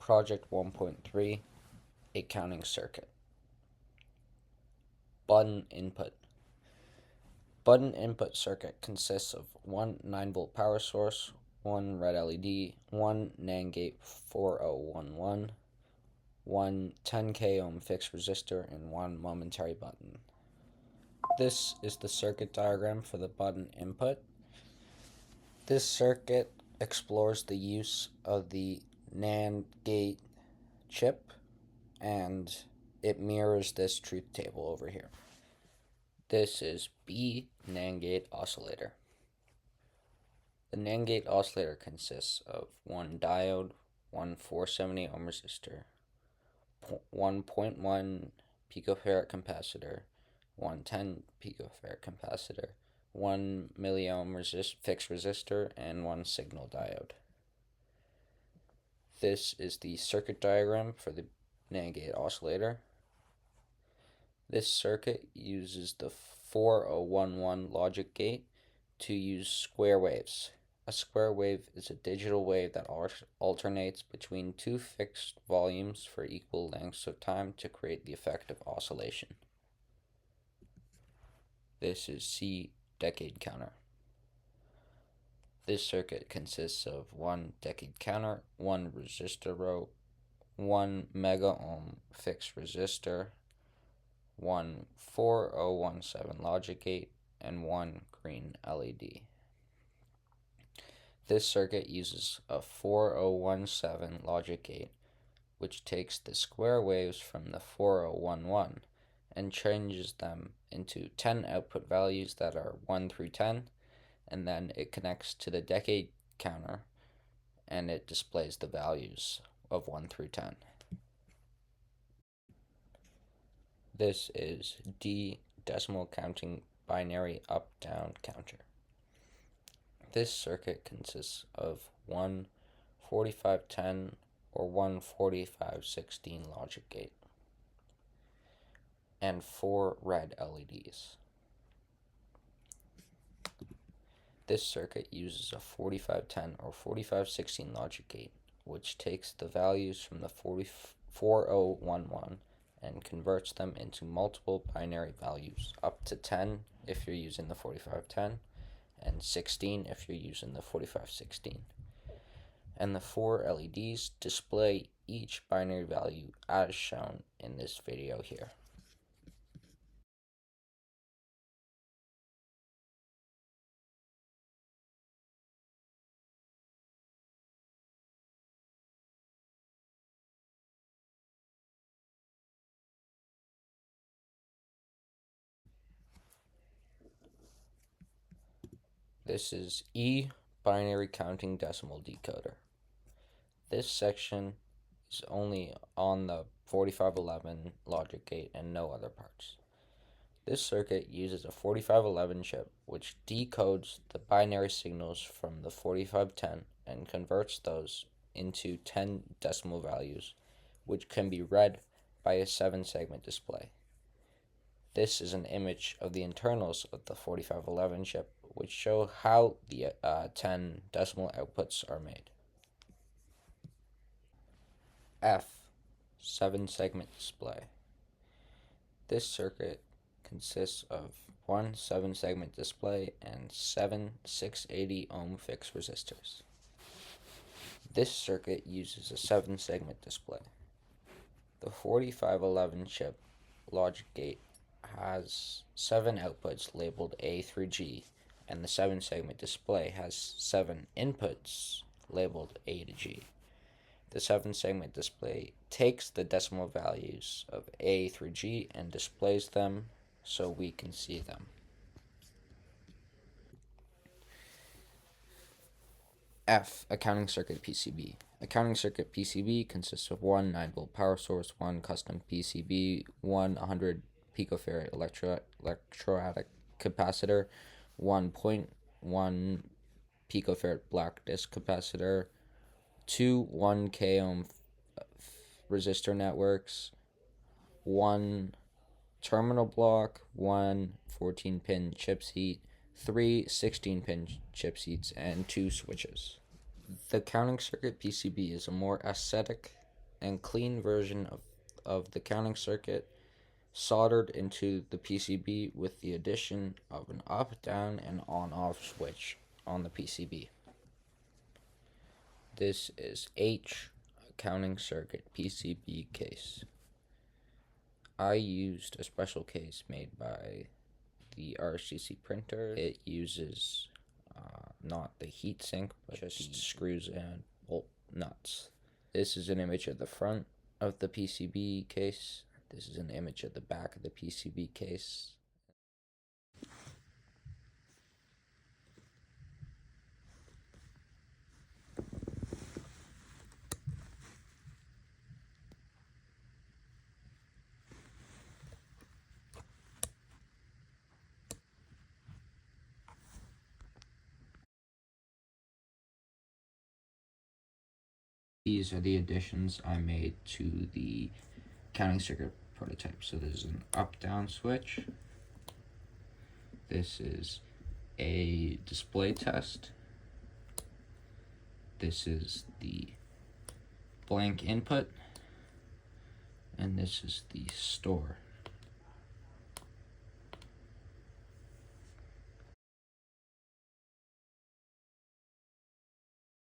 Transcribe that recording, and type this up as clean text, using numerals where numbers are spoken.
Project 1.3, a counting circuit. Button input. Button input circuit consists of one 9-volt power source, one red LED, one NAND gate 4011, one 10K ohm fixed resistor, and one momentary button. This is the circuit diagram for the button input. This circuit explores the use of the NAND gate chip, and it mirrors this truth table over here. This is B NAND gate oscillator. The NAND gate oscillator consists of one diode, one 470 ohm resistor, 1.1 picofarad capacitor, one 10 picofarad capacitor, 1 milliohm fixed resistor, and one signal diode. This is the circuit diagram for the NAND gate oscillator. This circuit uses the 4011 logic gate to use square waves. A square wave is a digital wave that alternates between two fixed volumes for equal lengths of time to create the effect of oscillation. This is C decade counter. This circuit consists of one decade counter, one resistor row, one mega ohm fixed resistor, one 4017 logic gate, and one green LED. This circuit uses a 4017 logic gate, which takes the square waves from the 4011 and changes them into 10 output values that are 1 through 10, and then it connects to the decade counter and it displays the values of 1 through 10. This is D decimal counting binary up-down counter. This circuit consists of one 4510 or one 4516 logic gate and 4 red LEDs. This circuit uses a 4510 or 4516 logic gate, which takes the values from the 4011 and converts them into multiple binary values, up to 10 if you're using the 4510, and 16 if you're using the 4516. And the 4 LEDs display each binary value as shown in this video here. This is E binary counting decimal decoder. This section is only on the 4511 logic gate and no other parts. This circuit uses a 4511 chip which decodes the binary signals from the 4510 and converts those into 10 decimal values, which can be read by a 7-segment display. This is an image of the internals of the 4511 chip, which show how the 10 decimal outputs are made. F, 7-segment display. This circuit consists of one 7-segment display and 7 680 ohm fixed resistors. This circuit uses a 7-segment display. The 4511 chip logic gate has 7 outputs labeled A through G, and the 7-segment display has 7 inputs labeled A to G. The 7-segment display takes the decimal values of A through G and displays them so we can see them. F, a counting circuit PCB. A counting circuit PCB consists of one 9-volt power source, one custom PCB, one 100 picofarad electrostatic capacitor, 1.1 picofarad black disk capacitor, two 1K ohm resistor networks, one terminal block, one 14-pin chip seat, three 16-pin chip seats, and two switches. The counting circuit PCB is a more aesthetic and clean version of the counting circuit soldered into the PCB with the addition of an up, down, and on-off switch on the PCB. This is H, a counting circuit PCB case. I used a special case made by the RCC printer. It uses not the heatsink, but just screws and bolt nuts. This is an image of the front of the PCB case. This is an image of the back of the PCB case. These are the additions I made to the counting circuit prototype. So this is an up-down switch. This is a display test. This is the blank input. And this is the store.